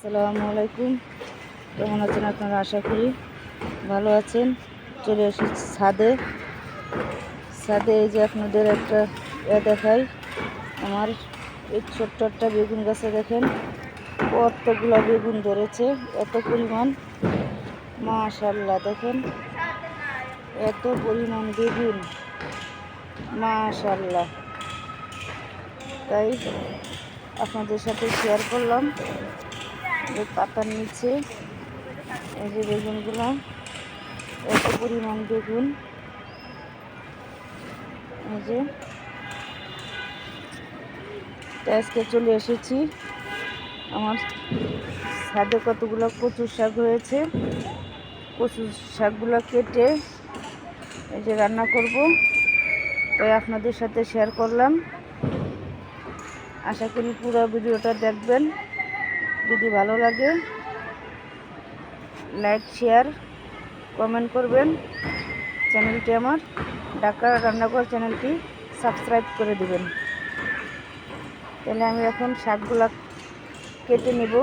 আসসালামু আলাইকুম। কেমন আছেন আপনারা? আশা করি ভালো আছেন। চলে এসেছি ছাদে। এই যে আপনাদের একটা দেখাই। আমার এই ছোট্ট একটা বেগুন গাছে দেখেন কতগুলো বেগুন ধরেছে, এত পরিমাণ, মাশাআল্লাহ। দেখেন এত পরিমাণ বেগুন, মাশাআল্লাহ। তাই আপনাদের সাথে শেয়ার করলাম যে পাতার নিচে এই যে বেগুনগুলো, এত পরিমাণ বেগুন। এই যে আজকে চলে এসেছি আমার ছাদে কতগুলো কচু শাক হয়েছে। কচু শাকগুলো কেটে এই যে রান্না করব, তাই আপনাদের সাথে শেয়ার করলাম। আশা করি পুরো ভিডিওটা দেখবেন। যদি ভালো লাগে লাইক, শেয়ার, কমেন্ট করবেন। চ্যানেলটি আমার ঢাকা রান্নাঘর চ্যানেলটি সাবস্ক্রাইব করে দিবেন। তাহলে আমি এখন শাকগুলা কেটে নেব।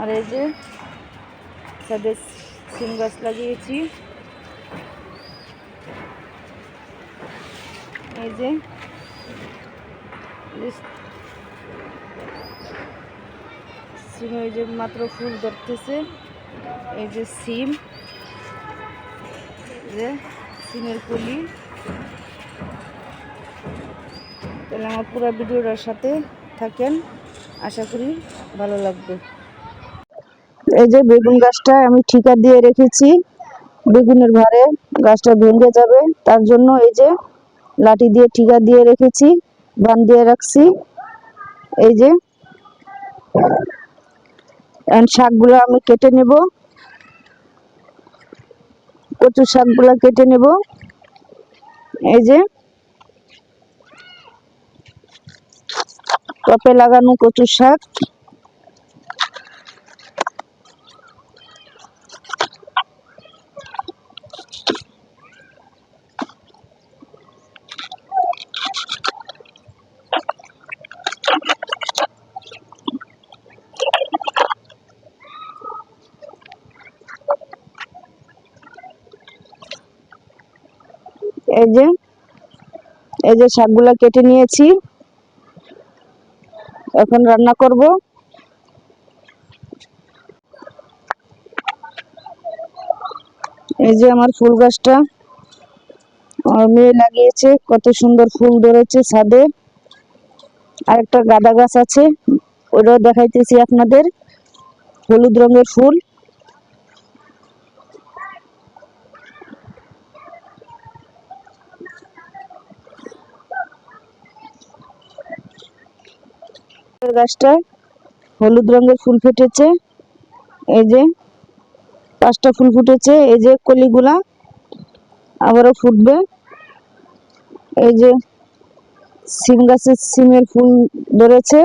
আর এই যে ছাদে সিম গাছ লাগিয়েছি। এই যে সিম, এই যে মাত্র ফুল ধরতেছে। এই যে সিম, যে সিমের কলি। তাহলে আমার পুরো ভিডিওটার সাথে থাকেন, আশা করি ভালো লাগবে। এই যে বেগুন গাছটা আমি ঠিকা দিয়ে রেখেছি। বেগুনের ভারে গাছটা ভেঙে যাবে, তার জন্য এই যে লাঠি দিয়ে ঠিকা দিয়ে রেখেছি, বান দিয়ে রাখছি। এই যে শাকগুলো আমি কেটে নেব, কচু শাকগুলো কেটে নেব। এই যে টপে লাগানো কচু শাক। এই যে শাকগুলা কেটে নিয়েছি, এখন রান্না করব। এই যে আমার ফুল গাছটা আমার মেয়ে লাগিয়েছে, কত সুন্দর ফুল ধরেছে ছাদে। আর একটা গাঁদা গাছ আছে, ওটাও দেখাইতেছি আপনাদের, হলুদ রঙের ফুল। গাছটা হলুদ রঙের ফুল ফুটেছে। এই যে 5টা ফুল ফুটেছে। এই যে কলিগুলা আবারও ফুটবে। এই যে সিম গাছে সিমের ফুল ধরেছে।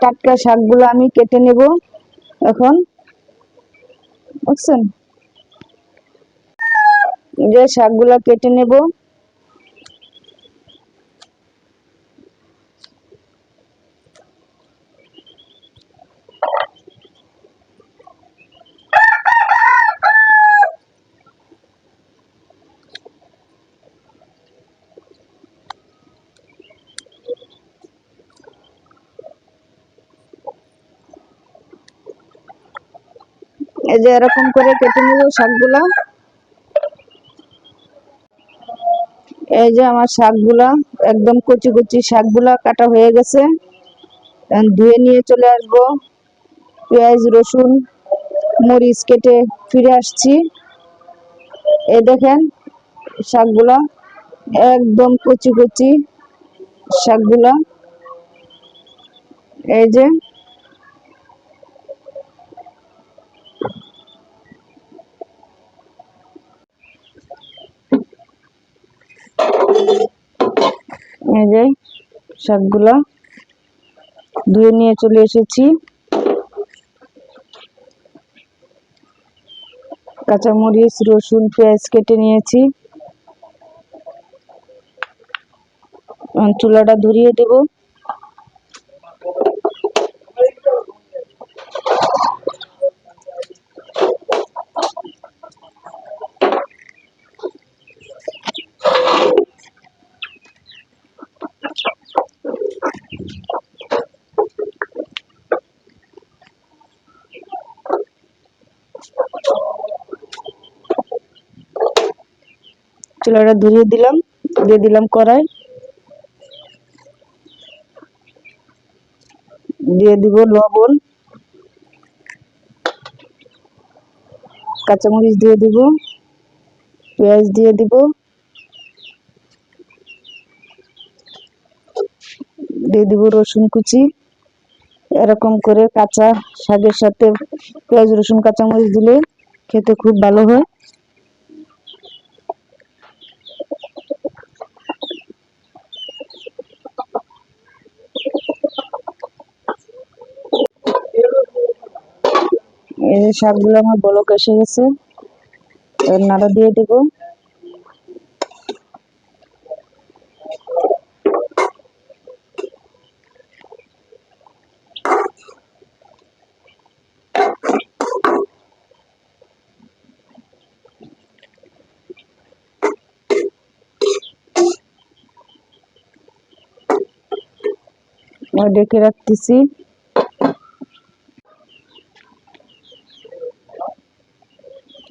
টাটকা শাকগুলো আমি কেটে নেব এখন, বুঝছেন? যে শাকগুলা কেটে নেব। এই যে এরকম করে কেটে নেব শাকগুলা। এই যে আমার শাকগুলা একদম কচি কচি শাকগুলা কাটা হয়ে গেছে। ধুয়ে নিয়ে চলে আসবো। পেঁয়াজ, রসুন, মরিচ কেটে ফিরে আসছি। এই দেখেন শাকগুলা একদম কচি কচি শাকগুলা। এই যে এই যে শাকগুলা ধুয়ে নিয়ে চলে এসেছি। কাঁচামরিচ, রসুন, পেঁয়াজ কেটে নিয়েছি। চুলাটা ধরিয়ে দেব। চুলাটা ধরিয়ে দিলাম, দিয়ে দিলাম কড়াই, দিয়ে দিব লবণ, কাঁচামরিচ দিয়ে দিব, পেঁয়াজ দিয়ে দিব, দিয়ে দিব রসুন কুচি। এরকম করে কাঁচা শাকের সাথে পেঁয়াজ রসুন কাঁচামরিচ দিলে খেতে খুব ভালো হয়। এই শাকগুলো আমার বলক এসে গেছে, এর নাড়া দিয়ে দেব। ডেকে রাখতেছি।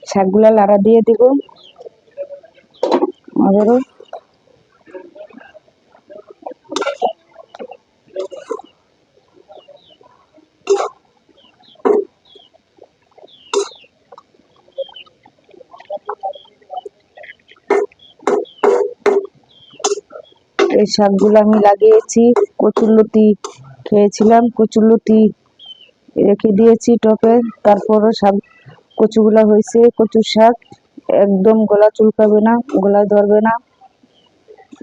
শাকগুলা নাড়া দিয়ে দেব আবারও। এই শাকগুলো আমি লাগিয়েছি, কচুরলতি খেয়েছিলাম, কচুরলতি রেখে দিয়েছি টপে, তারপরও শাক কচুগুলা হয়েছে। কচুর শাক একদম গলা চুলকাবে না, গলায় ধরবে না,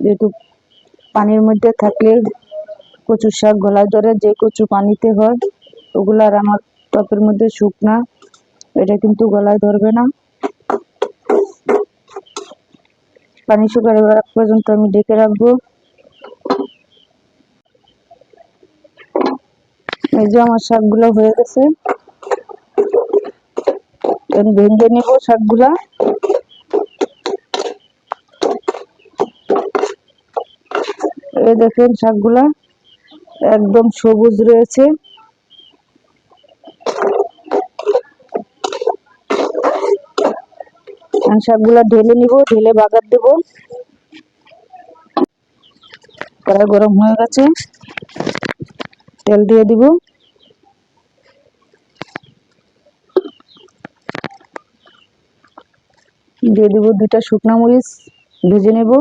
যেহেতু পানির মধ্যে থাকলে কচুর শাক গলায় ধরে। যে কচু পানিতে হয় ওগুলা আর আমার টপের মধ্যে শুকনা, এটা কিন্তু গলায় ধরবে না। পানি শুকানোর আগ পর্যন্ত আমি ঢেকে রাখবো। এই যে আমার শাকগুলো হয়ে গেছে, ভেঙে নেব শাকগুলা। এই দেখেন শাকগুলা একদম সবুজ রয়েছে। শাকগুলা ঢেলে নিব, ঢেলে বাগার দেব। কড়াই গরম হয়ে গেছে, তেল দিয়ে দিব, দিয়ে দিব 2টা শুকনা মরিচ, ভেজে নেব।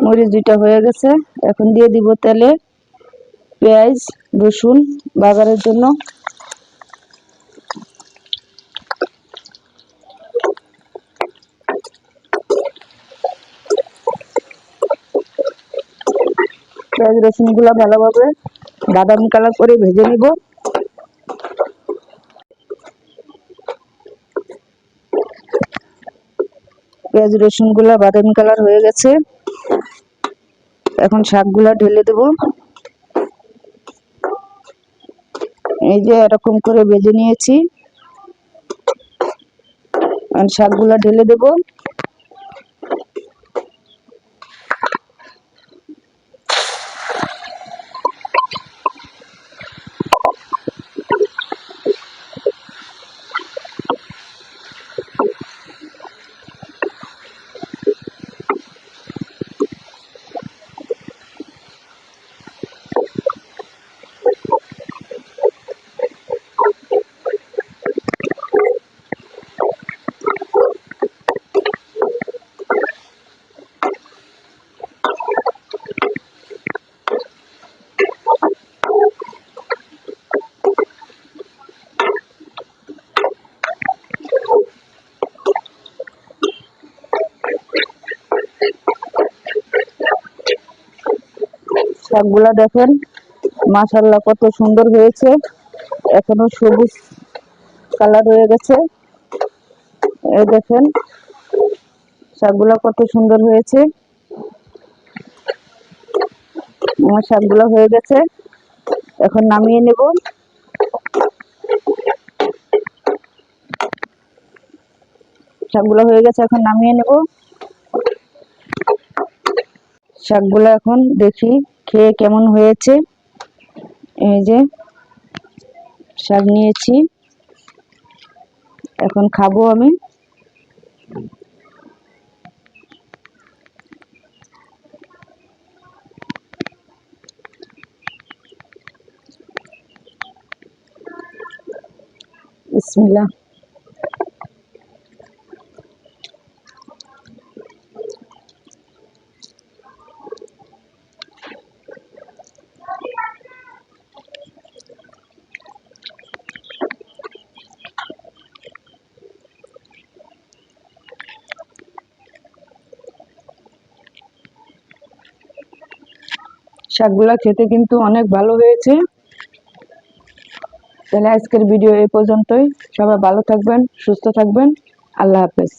মরিচ 2টা হয়ে গেছে, এখন দিয়ে দিব তেলে পেঁয়াজ রসুন বাগারের জন্য। পেঁয়াজ রসুন গুলা ভালোভাবে বাদামি কালার করে ভেজে নিব। পেঁয়াজ রসুন গুলা বাদামি কালার হয়ে গেছে, এখন শাকগুলা ঢেলে দেব। এই যে এরকম করে ভেজে নিয়েছি, শাকগুলা ঢেলে দেব। শাকগুলা দেখেন, মাশাআল্লাহ কত সুন্দর হয়েছে, এখনো সবুজ কালার হয়ে গেছে। এই দেখেন শাকগুলা কত সুন্দর হয়েছে। আমার শাকগুলা হয়ে গেছে, এখন নামিয়ে নেব। শাকগুলো হয়ে গেছে, এখন নামিয়ে নেব। শাকগুলো এখন দেখি খেয়ে কেমন হয়েছে। এই যে শাক নিয়েছি, এখন খাবো আমি। বিসমিল্লাহ। শাকগুলা খেতে কিন্তু অনেক ভালো হয়েছে। তাহলে আজকের ভিডিও এই পর্যন্তই। সবাই ভালো থাকবেন, সুস্থ থাকবেন। আল্লাহ হাফেজ।